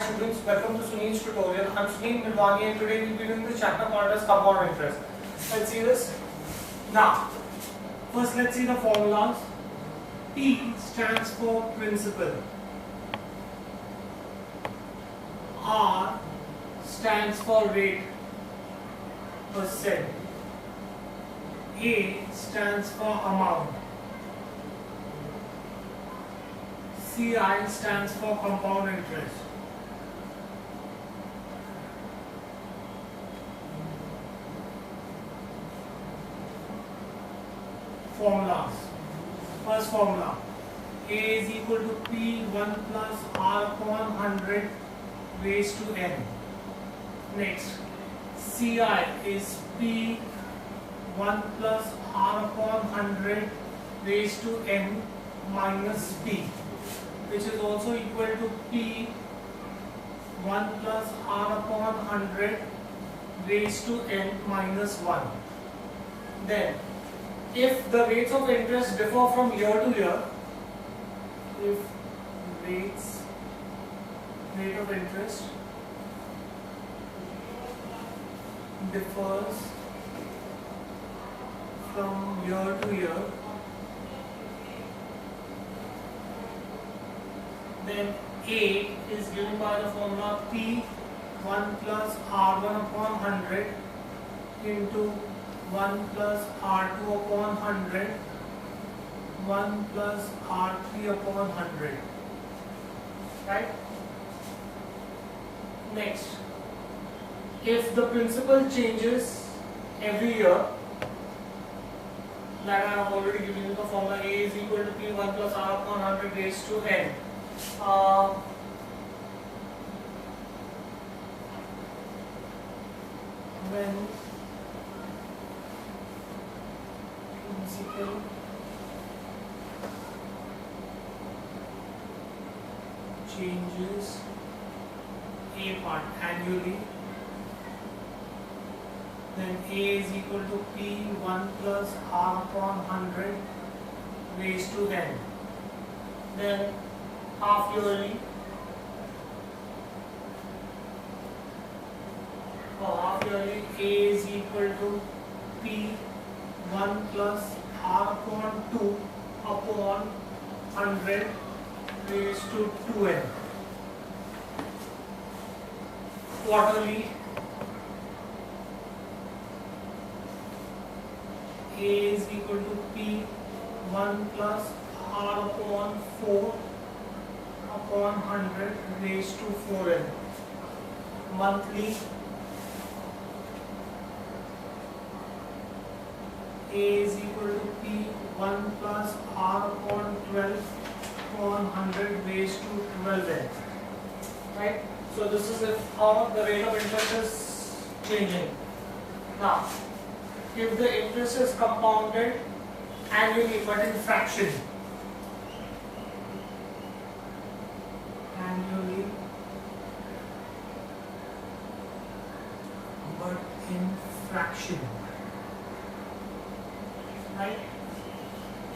Students, welcome to Sunil's tutorial. I'm Sunil Milwani and today we'll be doing the chapter called as compound interest. Let's see this. Now, first let's see the formulas. P stands for principal. R stands for rate, percent. A stands for amount. CI stands for compound interest. Formulas. First formula, A is equal to P1 plus R upon 100 raised to N. Next, CI is P1 plus R upon 100 raised to N minus P, which is also equal to P1 plus R upon 100 raised to N minus 1. Then, if the rates of interest differ from year to year, if rate of interest differs from year to year, then A is given by the formula P1 plus R1 upon 100 into 1 plus R2 upon 100, 1 plus R3 upon 100. Right? Next, if the principal changes every year, that I have already given you the formula, A is equal to P1 plus R upon 100 raised to N. When principal changes A part annually, then A is equal to P1 plus R upon 100 raised to N. Then half yearly, for half yearly A is equal to P1 plus R upon 2 upon 100 raised to 2N. Quarterly, A is equal to P1 plus R upon 4 upon 100 raised to 4N. Monthly, A is equal to P1 plus R upon 12 upon 100 raised to 12N. Right? So this is how the rate of interest is changing. Now, if the interest is compounded annually but in fraction, annually but in fraction, right?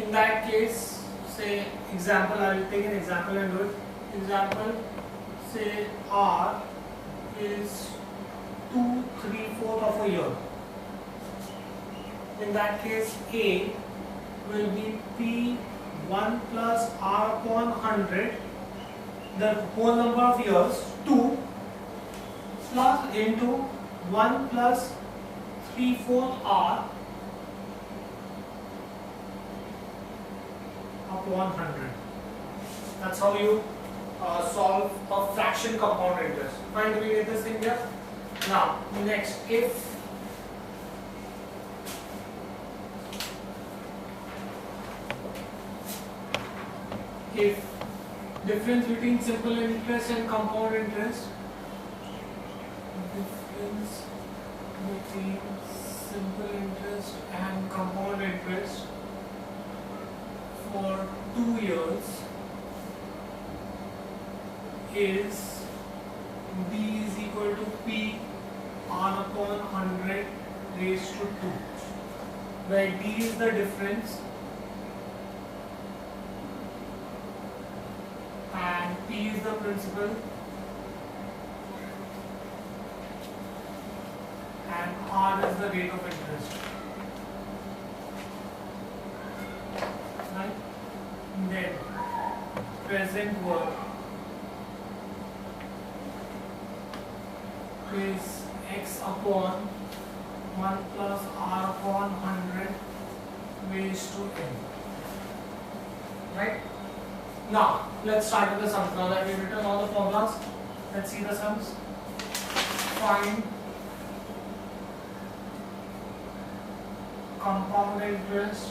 In that case, say example, I will take an example and do it. Example, say R is 2/3/4 of a year. In that case, A will be P1 plus R upon 100, the whole number of years, 2 plus into 1 plus 3/4 R upon 100. That's how you solve a fraction compound interest. Fine, do we get this thing here? Now, next, if difference between simple interest and compound interest, difference between simple interest and compound interest for 2 years is B is equal to P R upon 100 raised to 2, where D is the difference and P is the principal R is the rate of interest. Right? Then present work is x upon 1 plus R upon 100 raised to n. Right? Now, let's start with the sums. Now that we've written all the formulas, let's see the sums. Find compound interest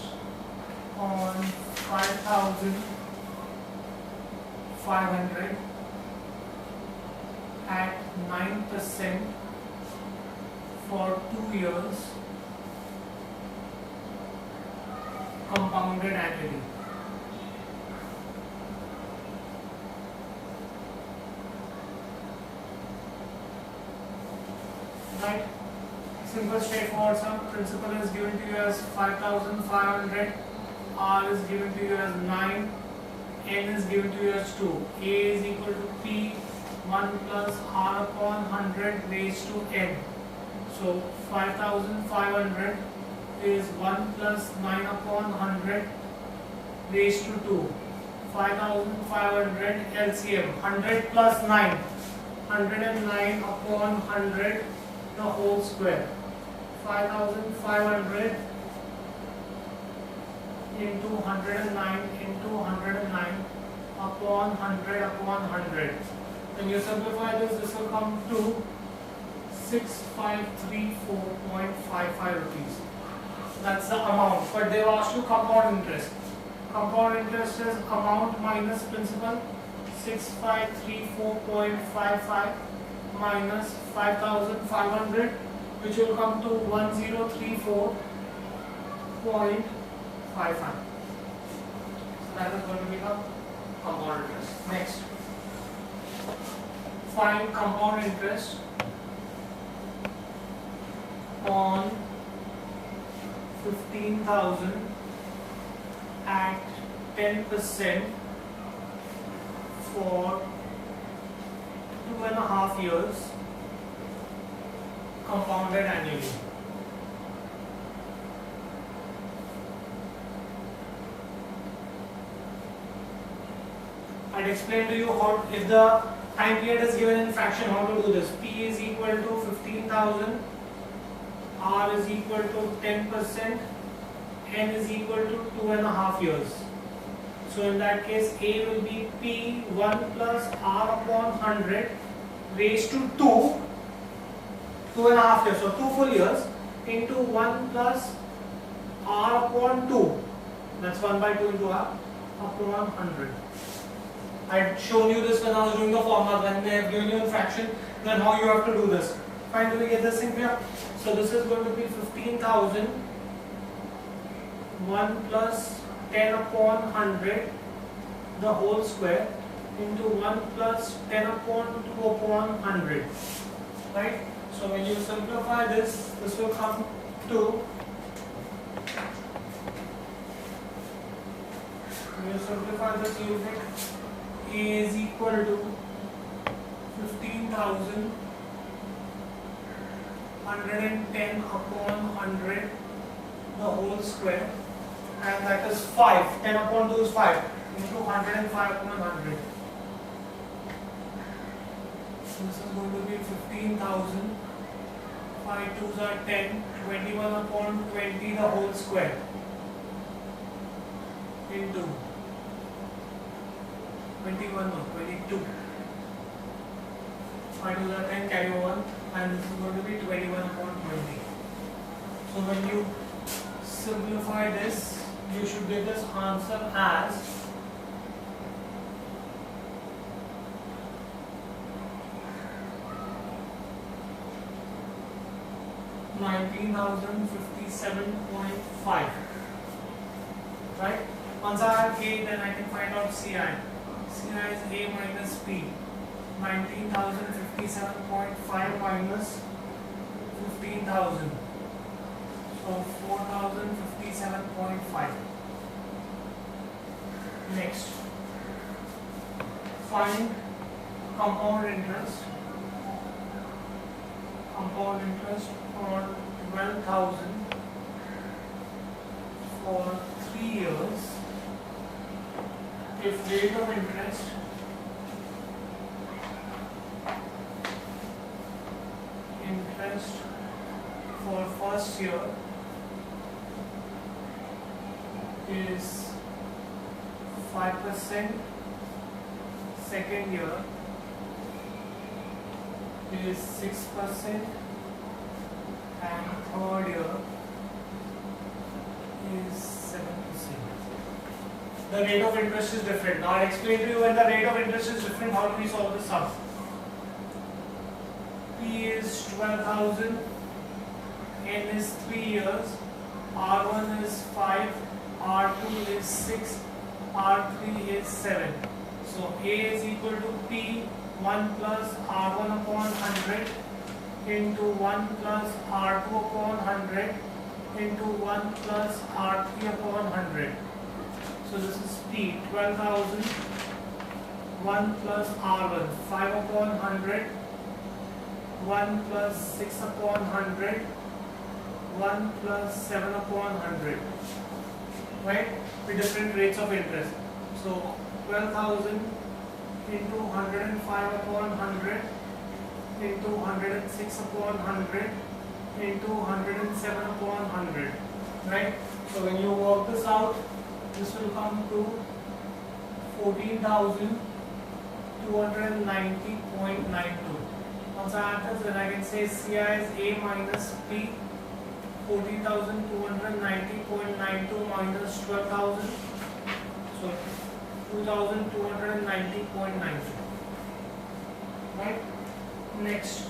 on 5,500 at 9% for 2 years, compounded annually. Right? Simple, straightforward sum. Principal is given to you as 5,500, R is given to you as 9, N is given to you as 2. A is equal to P 1 plus R upon 100 raised to N. So 5,500 is 1 plus 9 upon 100 raised to 2. 5,500 LCM, 100 plus 9, 109 upon 100 the whole square. 5,500 into 109 into 109 upon 100 upon 100. When you simplify this will come to 6534.55 rupees. That's the amount. But they asked you compound interest. Compound interest is amount minus principal. 6534.55 minus 5,500, which will come to 1034.55. So that is going to be the compound interest. Next, find compound interest on 15,000 at 10% for 2.5 years, compounded annually. I'd explain to you how, if the time period is given in fraction, how to do this. P is equal to 15,000, R is equal to 10%, N is equal to 2.5 years. So in that case, A will be P 1 plus R upon 100 raised to 2.5 years. So 2 full years into 1 plus R upon 2. That's 1 by 2 into R upon 100. I had shown you this when I was doing the formula. When they have given you a fraction, then how you have to do this. Fine, do we get this thing here? So this is going to be 15,000 1 plus 10 upon 100 the whole square into 1 plus 10 upon 2 upon 100. Right? So when you simplify this will come to, when you simplify this, you get A is equal to 15,000 110 upon 100 the whole square, and that is 5. 10 upon 2 is 5 into 105 upon 100. So this is going to be 15,000. 5 2s are 10. 21 upon 20 the whole square into 21 no 22. 5 2s are 10, carry over, and this is going to be 21 upon 20. So when you simplify this, you should get this answer as 19,057.5. Right? Once I have A, then I can find out CI. CI is A minus P. 19,057.5 minus 15,000. So 4,057.5. Next, find compound interest. Compound interest on 12,000 for 3 years if rate of interest for first year is 5%, second year is 6%, and third year is 7%. The rate of interest is different. Now I'll explain to you when the rate of interest is different, how do we solve the sum. P is 12,000, N is 3 years, R1 is 5, R2 is 6, R3 is 7. So A is equal to P 1 plus R1 upon 100 into 1 plus R2 upon 100 into 1 plus R3 upon 100. So this is P 12,000, 1 plus R1 5 upon 100, 1 plus 6 upon 100, 1 plus 7 upon 100, right, with different rates of interest. So 12,000 into 105 upon 100 into 106 upon 100 into 107 upon 100, right? So when you work this out, this will come to 14,290.92. Once I add this, then I can say CI is A minus P, 14,290.92 minus 12,000, so 2,290.92. Right? Next,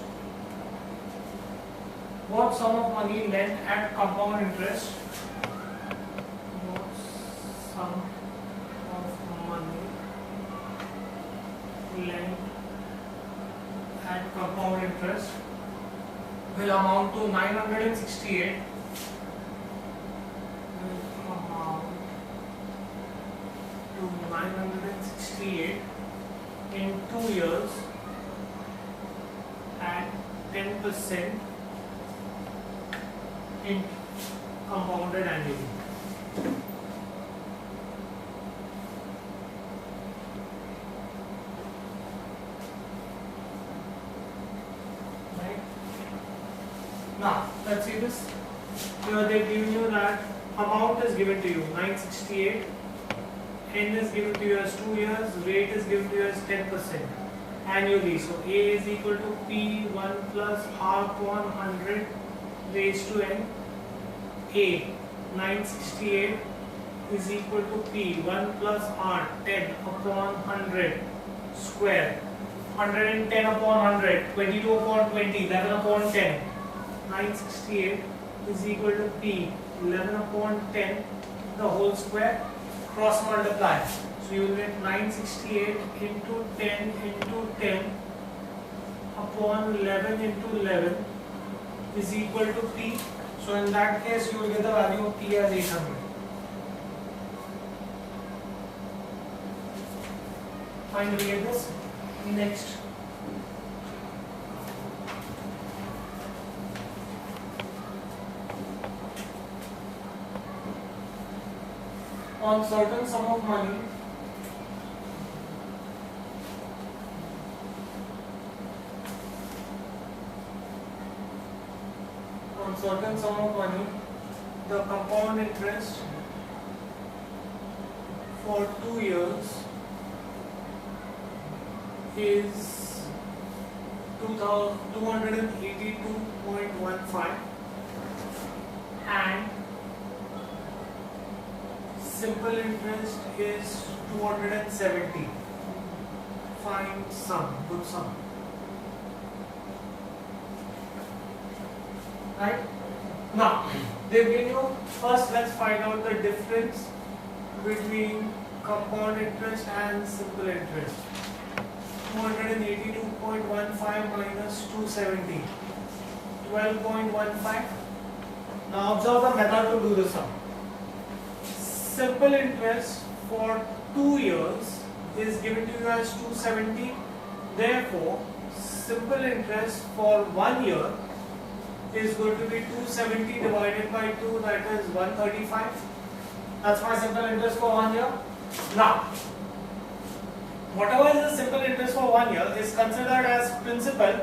what sum of money lent at compound interest? What sum of money lent at compound interest will amount to 968. Will amount to 968 in 2 years at 10% in compounded annually. Right? Now, let's see this. Here they've given you that amount is given to you 968, N is given to you as 2 years, rate is given to you as 10% annually. So A is equal to P1 plus R upon 100 raised to N. A 968 is equal to P1 plus R 10 upon 100 square, 110 upon 100, 22 upon 20, 11 upon 10. 968 is equal to P 11 upon 10 the whole square, cross multiply. So you will get 968 into 10 into 10 upon 11 into 11 is equal to P. So in that case you will get the value of P as 800. Finally get this. Next. On certain sum of money, the compound interest for 2 years is 282.15 and simple interest is 270. Find sum, good sum. Right? Now, they've given you, first let's find out the difference between compound interest and simple interest. 282.15 minus 270, 12.15. Now observe the method to do the sum. Simple interest for 2 years is given to you as 270. Therefore, simple interest for 1 year is going to be 270 divided by 2, that is 135. That's my simple interest for 1 year. Now, whatever is the simple interest for 1 year is considered as principal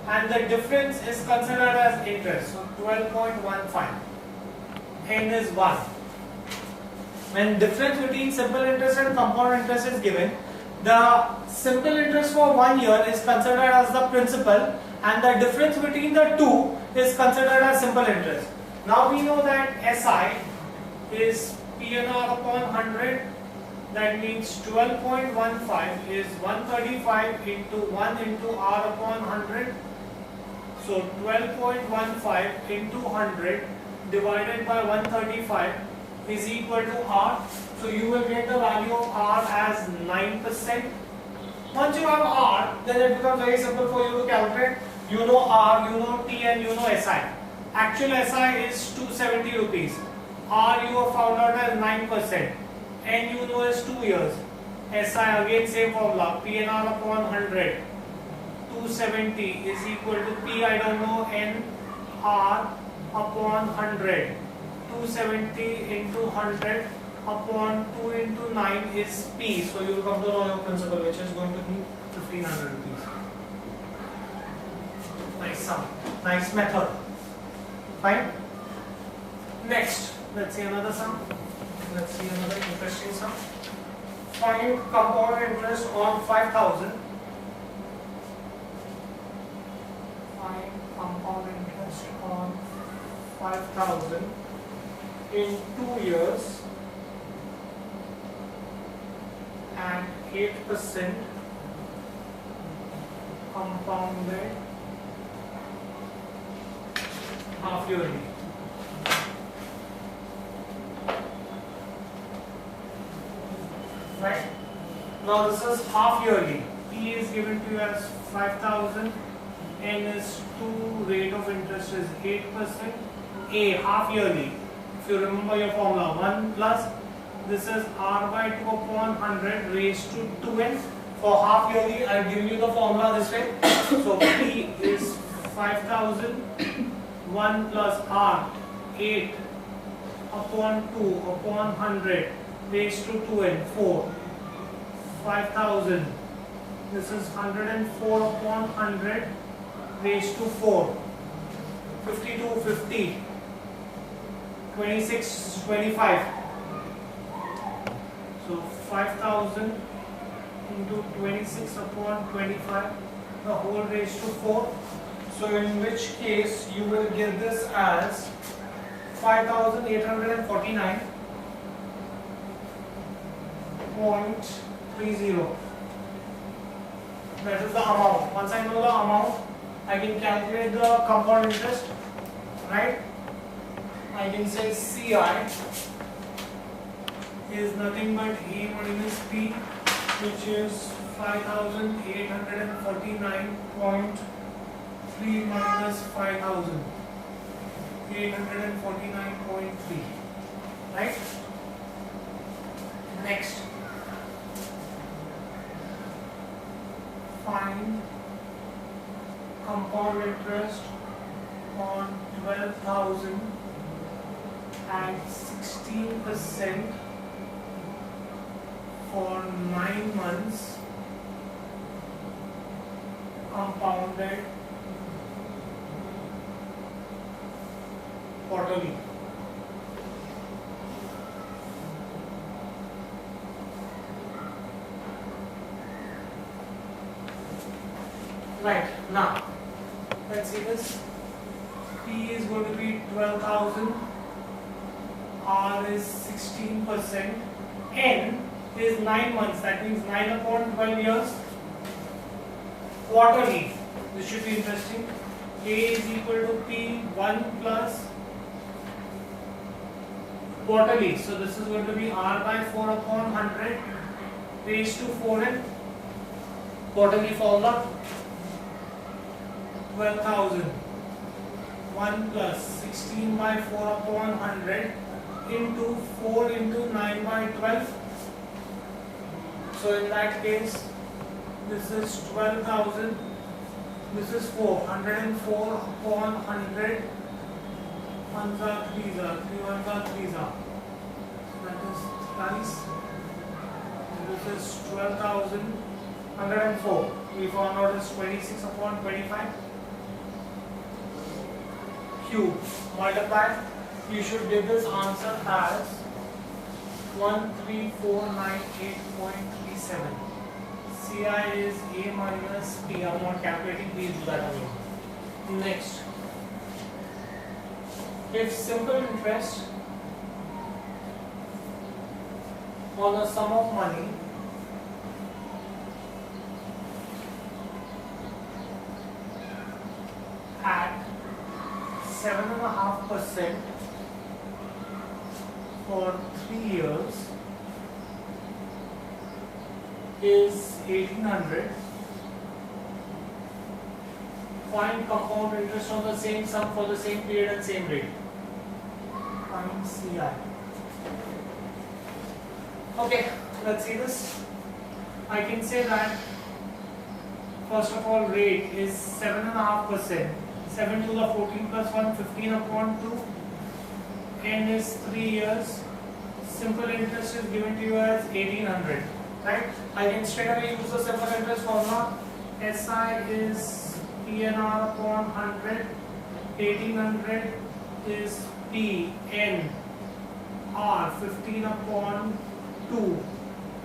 and the difference is considered as interest. So 12.15. N is 1. When difference between simple interest and compound interest is given, the simple interest for 1 year is considered as the principal and the difference between the two is considered as simple interest. Now we know that SI is PNR upon 100. That means 12.15 is 135 into 1 into R upon 100. So 12.15 into 100 divided by 135 is equal to R. So you will get the value of R as 9%. Once you have R, then it becomes very simple for you to calculate. You know R, you know T and you know SI. Actual SI is 270 rupees. R you have found out as 9%. N you know is 2 years. SI again same formula. PNR upon 100. 270 is equal to P I don't know, N R upon 100. 270 into 100 upon 2 into 9 is P. So you will come to know your principal, which is going to be 1500 rupees. Nice sum. Nice method. Fine. Next, let's see another sum. Let's see another interesting sum. Find compound interest on 5,000. Find compound interest on 5,000 in 2 years and 8% compounded half yearly. Right? Now this is half yearly. P is given to you as 5,000. N is 2. Rate of interest is 8%. A half yearly. If you remember your formula, 1 plus this is R by 2 upon 100 raised to 2n. For half yearly, I give you the formula this way. So P is 5,000. 1 plus R 8 upon 2 upon 100 raised to 2n 4. 5,000. This is 104 upon 100 raised to 4. 52, 50. 26, 25. So 5,000 into 26 upon 25, the whole raised to 4. So in which case you will get this as 5,849.30. That is the amount. Once I know the amount, I can calculate the compound interest, right? I can say CI is nothing but A minus P, which is 5,849.3 minus 5,000. 849.3. Right? Next. Find compound interest on 12,000 at 16% for 9 months compounded quarterly. Right, now let's see this. P is going to be 12,000, R is 16%, N is 9 months, that means 9 upon 12 years. Quarterly, this should be interesting. A is equal to P, 1 plus quarterly. So this is going to be R by 4 upon 100 raised to 4n. Quarterly formula. 12,000. 1 plus 16 by 4 upon 100 into 4 into 9 by 12. So in that case, this is 12,000 This is 4. 104 upon 100. 1s are 3s are. 3 1s are 3s are. That is thrice. This is 12,104. We found out is 26 upon 25. Cube. Multiply. You should give this answer as 13498.37. CI is A minus P. I'm not calculating, please do that again. Next, if simple interest on a sum of money at 7.5% for 3 years is 1800. Find compound interest on the same sum for the same period and same rate. Find CI. Okay, let's see this. I can say that first of all rate is 7.5%. 7 to the 14 plus 1, 15 upon 2. N is 3 years. Simple interest is given to you as 1800. Right? I can straight away use the simple interest formula. SI is PNR upon 100. 1800 is PNR 15 upon 2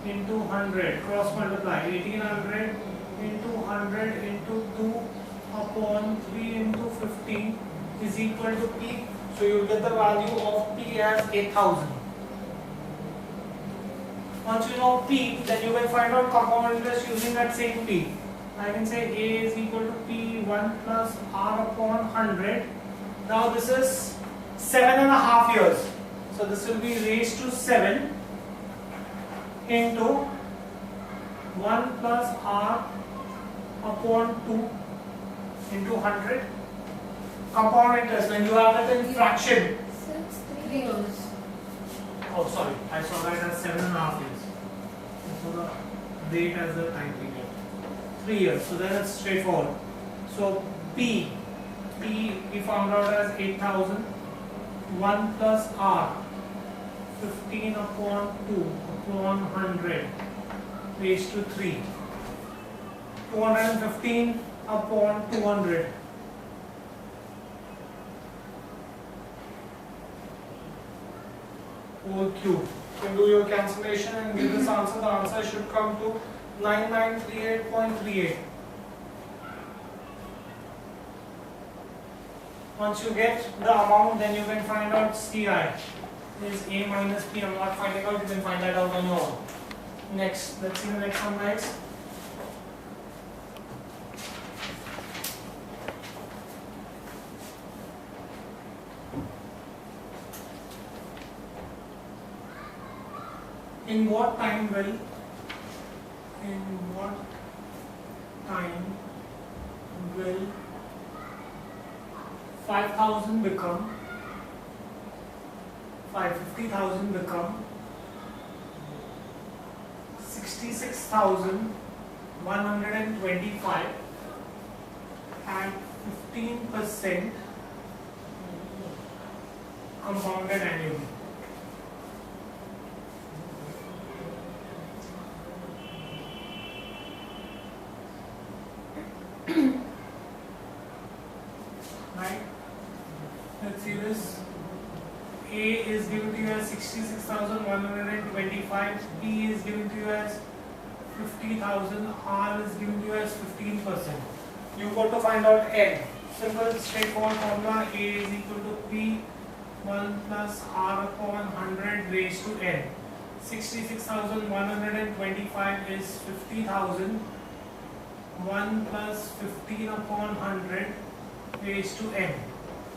into 100. Cross multiply. 1800 into 100 into 2 upon 3 into 15 is equal to P. So you will get the value of P as 8000. Once you know P, then you can find out compound interest using that same P. I can say A is equal to P1 plus R upon 100. Now this is 7.5 years. So this will be raised to 7 into 1 plus R upon 2 into 100. Compound interest, when you have it in fraction. 3 years. Oh, sorry, I saw that as 7.5 years. So the rate as a time period. 3 years, so then it's straightforward. So P we found out as 8000. 1 plus R 15 upon 2 upon 100 raised to 3. 215 upon 200. Whole cube. You can do your cancellation and give this answer. The answer should come to 9938.38. Once you get the amount, then you can find out CI is A minus P. I'm not finding out, you can find that out on your own. Next, let's see the next one, guys. In what time will 5,000 become 50,000 become 66,125 at 15% compounded annually? Right? Let's see this. A is given to you as 66,125. B is given to you as 50,000. R is given to you as 15%. You got to find out N. Simple, straightforward formula. A is equal to P 1 plus R upon 100 raised to N. 66,125 is 50,000. 1 plus 15 upon 100 raised to N.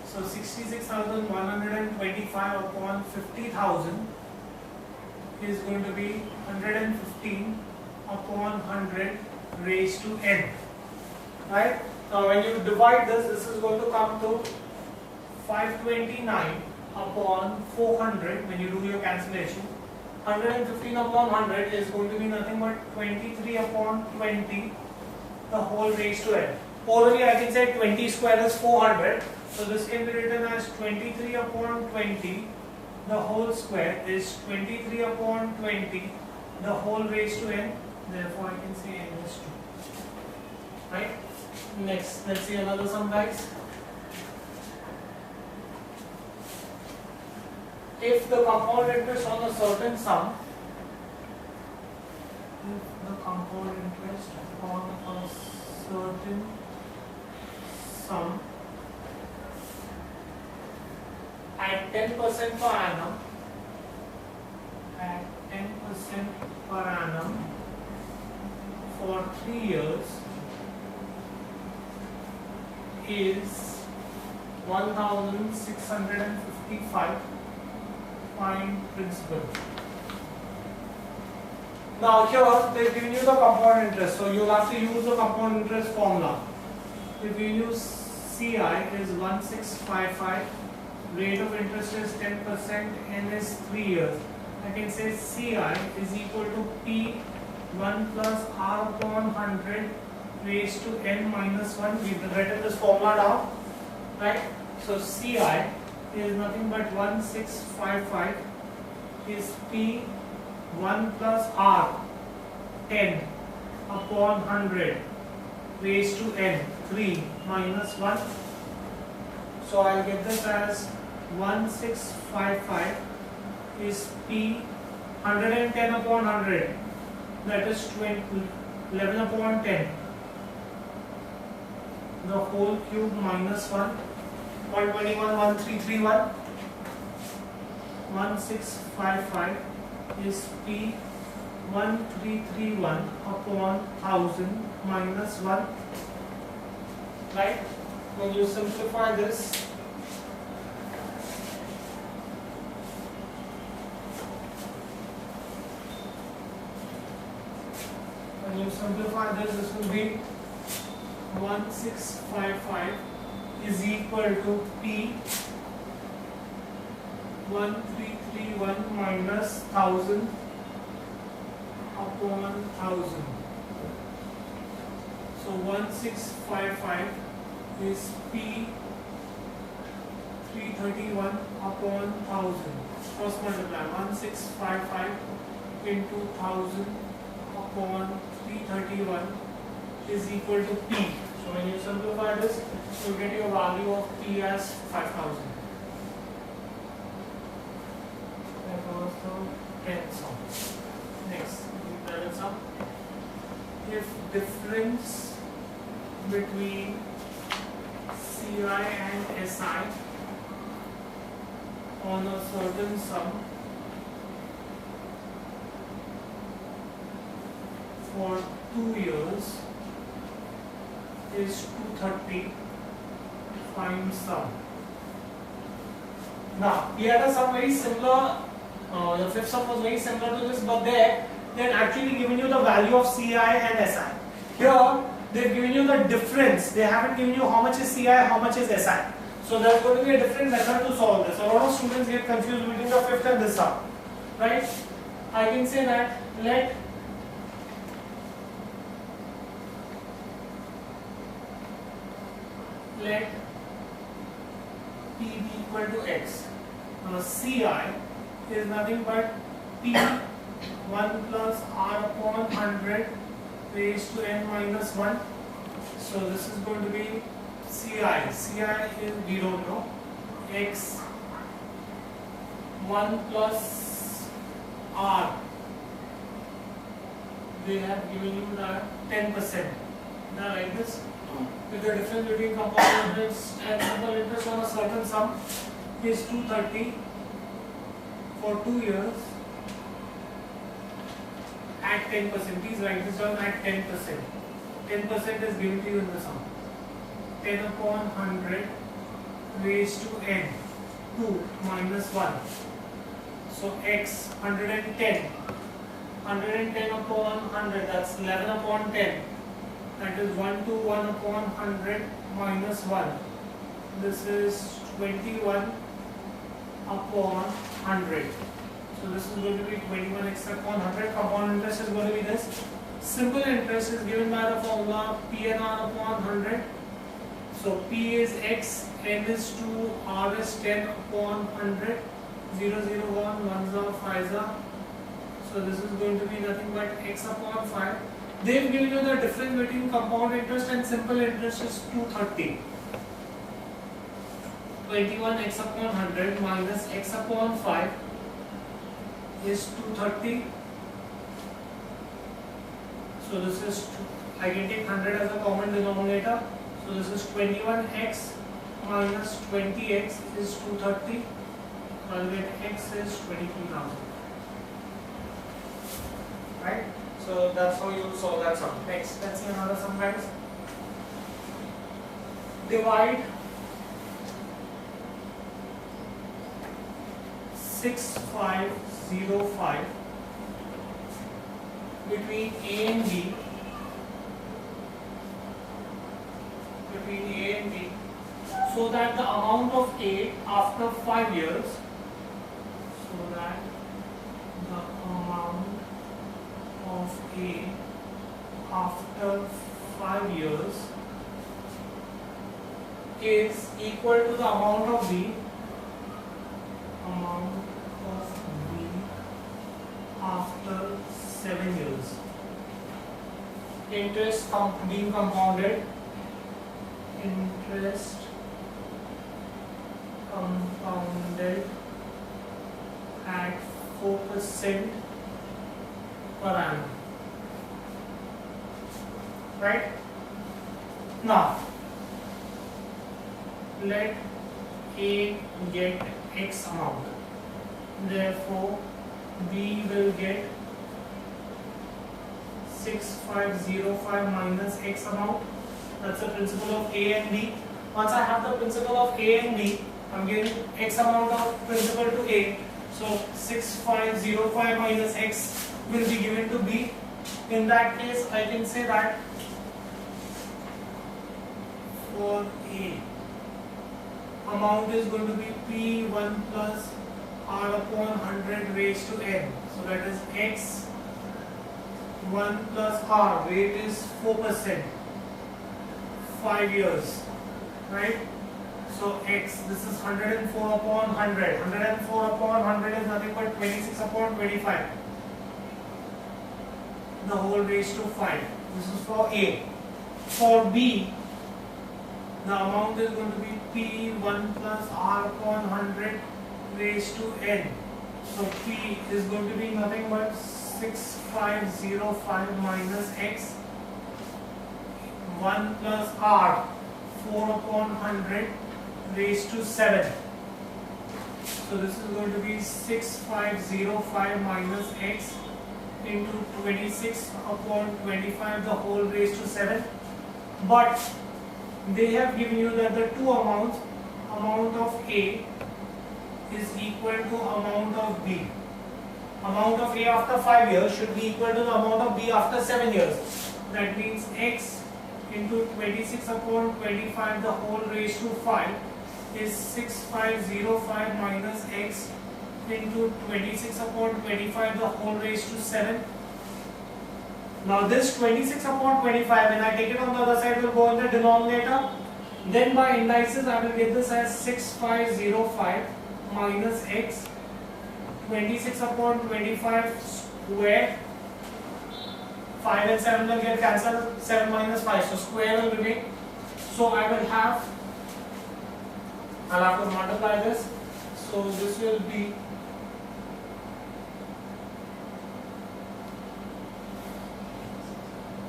So 66,125 upon 50,000 is going to be 115 upon 100 raised to N. Right? Now when you divide this, this is going to come to 529 upon 400 when you do your cancellation. 115 upon 100 is going to be nothing but 23 upon 20, the whole raised to N. Orally I can say 20 square is 400. So this can be written as 23 upon 20. The whole square is 23 upon 20. The whole raised to n. Therefore I can say n is 2. Right? Next, let's see another sum, guys. If the compound interest on a certain sum, at 10% per annum, for 3 years is 1655. Find principal. Now here they give you the compound interest, so you'll have to use the compound interest formula. If you use CI is 1655, rate of interest is 10%, n is 3 years. I can say CI is equal to P1 plus R upon 100 raised to n minus 1. We've written this formula down, right? So CI is nothing but 1655 is P1 plus R 10 upon 100 raised to n 3 minus 1. So I'll get this as 1655 is P 110 upon 100, that is 11 upon 10, the whole cube minus 1, 121, 1331. 1655 is P 1331 upon 1000 minus 1. Right? When you simplify this, this will be 1655 is equal to P 1331 minus 1000 upon 1000. So 1655 is P 331 upon 1000. Cross multiply 1655 into 1000 upon 331 is equal to P. So when you simplify this, you get your value of P as 5000. That was the 10th sum. Next, the 11th sum. If difference between CI and SI on a certain sum for 2 years is 230, find sum. Now, we had a sum very similar, the fifth sum was very similar to this, but there they've actually given you the value of CI and SI. Here, they've given you the difference. They haven't given you how much is CI, how much is SI. So there's going to be a different method to solve this. A lot of students get confused between the fifth and this sum. Right? I can say that let P be equal to X. Now CI is nothing but P1 plus R upon 100 raised to n minus 1. So this is going to be CI. CI is, we don't know, X 1 plus R. They have given you the 10%. Now like this. If the difference between compound interest and simple interest on a certain sum is 230 for 2 years at 10%. Please write this down at 10%. 10% is given to you in the sum. 10 upon 100 raised to n, 2 minus 1. So x 110. 110 upon 100, that's 11 upon 10. That is 1 to 1 upon 100 minus 1. This is 21 upon 100. So this is going to be 21x upon 100. Compound interest is going to be this. Simple interest is given by the formula PNR upon 100. So P is X, N is 2, R is 10 upon 100, 0, 0, 1, 1 are 5 are. So this is going to be nothing but X upon 5. They've given you the difference between compound interest and simple interest is 230. 21 X upon 100 minus X upon 5 is 230. So this is, I can take 100 as a common denominator. So this is 21x minus 20x is 230. I'll get x is 23,000. Right? So that's how you solve that sum. Next, let's see another sum, guys. Divide 6505 between A and B. So that the amount of A after 5 years, is equal to the amount of B after 7 years. Interest being compounded. Interest compounded at 4% per annum. Right? Now, let A get X amount. Therefore, B will get 6505 minus X amount. That's the principle of A and B. Once I have the principle of A and B, I'm giving X amount of principal to A. So 6505 minus X will be given to B. In that case, I can say that for A, amount is going to be P1 plus R upon 100 raised to N. So that is X 1 plus R, rate is 4%. 5 years, right? So X, this is 104 upon 100. 104 upon 100 is nothing but 26 upon 25. The whole raised to 5. This is for A. For B, the amount is going to be P1 plus R upon 100 raised to N. So P is going to be nothing but 6505 minus X 1 plus R 4 upon 100 raised to 7. So this is going to be 6505 minus X into 26 upon 25, the whole raised to 7. But they have given you that the two amounts, amount of A is equal to amount of B. Amount of A after 5 years should be equal to the amount of B after 7 years. That means X into 26 upon 25, the whole raised to 5 is 6505 minus X into 26 upon 25, the whole raised to 7. Now this 26 upon 25, when I take it on the other side, will go in the denominator. Then by indices, I will get this as 6505 minus X 26 upon 25 square. 5 and 7 will get cancelled, 7 minus 5, so square will remain. So I'll have to multiply this. So this will be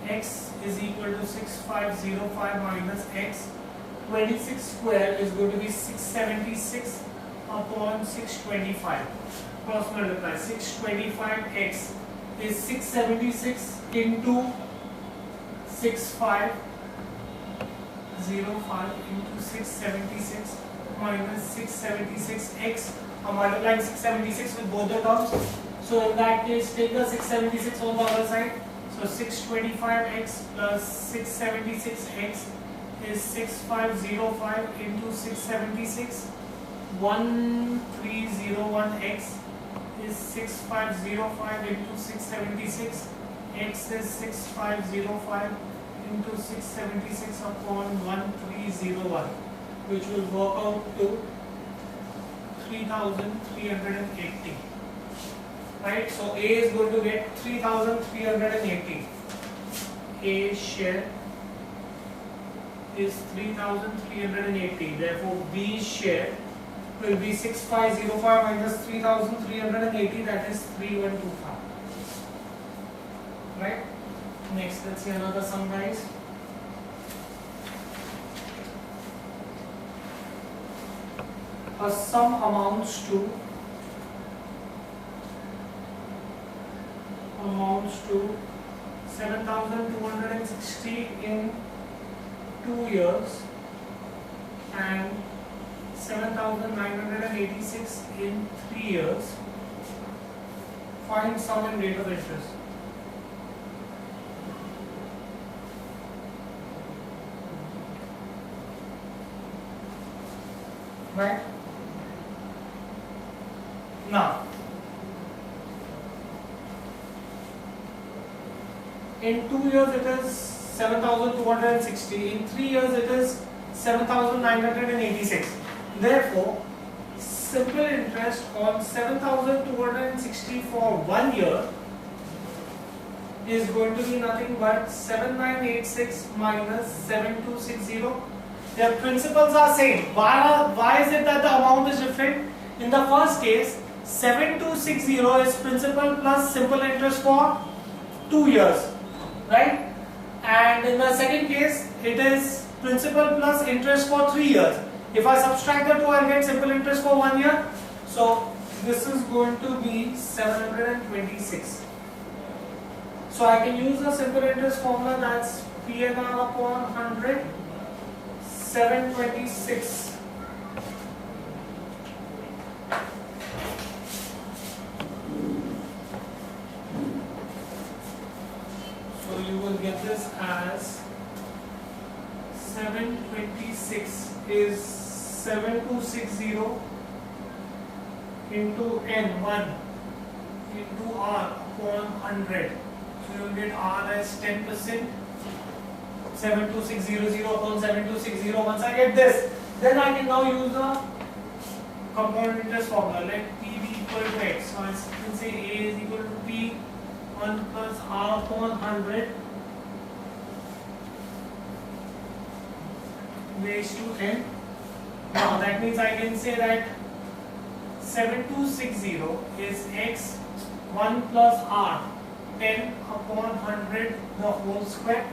X is equal to 6505 minus X. 26 square is going to be 676 upon 625. Cross multiply. 625x is 676 into 6505 into 676 minus 676x. I'm multiplying 676 with both the terms. So in that case, take the 676 on the other side. So 625x plus 676x is 6505 into 676. 1301x is 6505 into 676. X is 6505 into 676 upon 1301, which will work out to 3380. Right? So A is going to get 3380. A share is 3380. Therefore, B share will be 6505 minus 3380, that is 3125. Right? Next, let's see another sum, guys. A sum amounts to 7,260 in 2 years and 7,986 in 3 years. Find sum and rate of interest. Right? Now, in 2 years it is 7,260, in 3 years it is 7,986. Therefore, simple interest on 7,260 for 1 year is going to be nothing but 7986 minus 7260. Their principles are same. Why is it that the amount is different? In the first case, 7260 is principal plus simple interest for 2 years, right? And in the second case, it is principal plus interest for 3 years. If I subtract the two, I'll get simple interest for 1 year. So this is going to be 726. So I can use the simple interest formula, that's PNR upon 100, 726. So you will get this as 726 is 7260 into N1 into R upon 100. So you will get R as 10%. 72600 upon 7260. Once I get this, then I can now use the compound interest formula. Let P be equal to X. So I can say A is equal to P1 plus R upon 100 raised to N. Now that means I can say that 7260 is X1 plus R 10 upon 100 the whole square.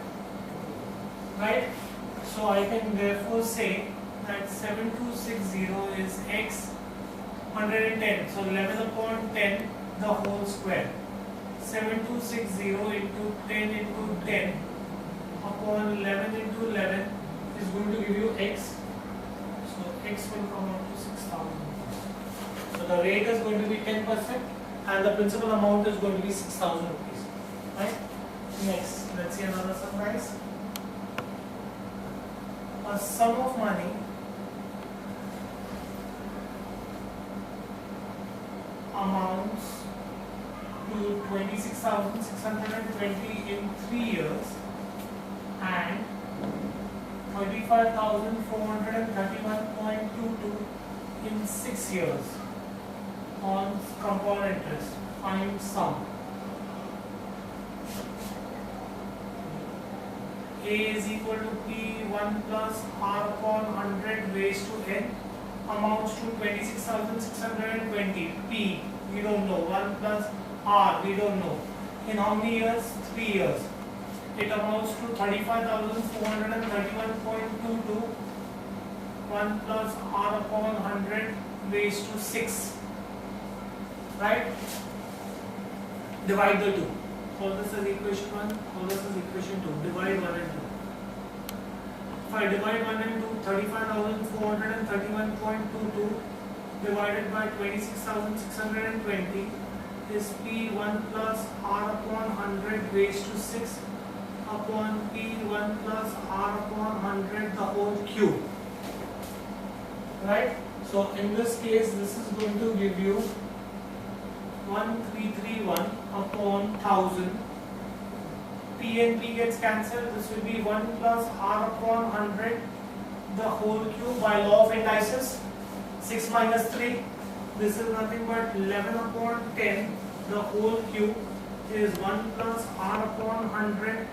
Right? So I can therefore say that 7260 is X 110. So 11 upon 10 the whole square. 7260 into 10 into 10 upon 11 into 11 is going to give you X. So X will come out to 6,000. So the rate is going to be 10% and the principal amount is going to be 6,000 rupees. Right? Next, let's see another sum, guys. A sum of money amounts to 26,620 in 3 years and 35,431.22 in 6 years on compound interest. Find sum. A is equal to P1 plus R upon 100 raised to N amounts to 26,620. P, we don't know. 1 plus R, we don't know. In how many years? 3 years. It amounts to 35,431.22. 1 plus R upon 100 raised to 6. Right? Divide the two. Call this as equation 1, call this as equation 2. Divide 1 and 2. If I divide 1 and 2, 35,431.22 divided by 26,620 is P1 plus R upon 100 raised to 6 upon P1 plus R upon 100 the whole cube. Right? So in this case, this is going to give you 1331 upon 1000 P and P gets cancelled. This will be 1 plus R upon 100 the whole cube by law of indices. 6 minus 3. This is nothing but 11 upon 10 the whole cube is 1 plus R upon 100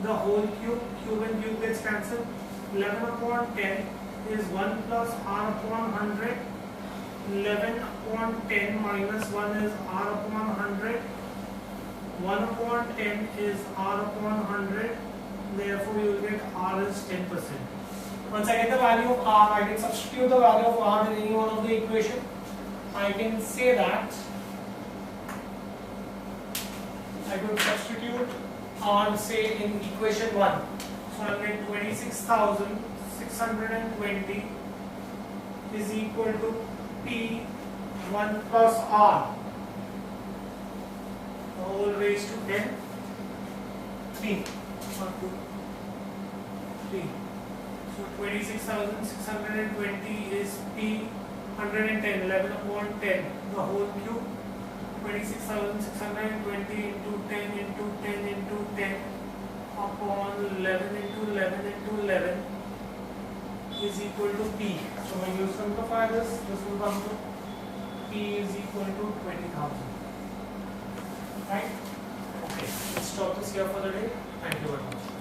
the whole cube. Cube and cube gets cancelled. 11 upon 10 is 1 plus R upon 100. 11 upon 10 minus 1 is R upon 100. 1 upon 10 is R upon 100. Therefore, you will get R is 10%. Once I get the value of R, I can substitute the value of R in any one of the equation. I can say that I could substitute R, say, in equation 1. So I will get 26,620 is equal to P 1 plus R whole raised to n 3 or 2 3. So 26,620 is P 110 11 upon 10 the whole cube. 26,620 into 10 into 10 into 10 upon 11 into 11 into 11 is equal to P. So when you simplify this will come to P is equal to 20,000. Right? Okay, let's stop this here for the day. Thank you very much.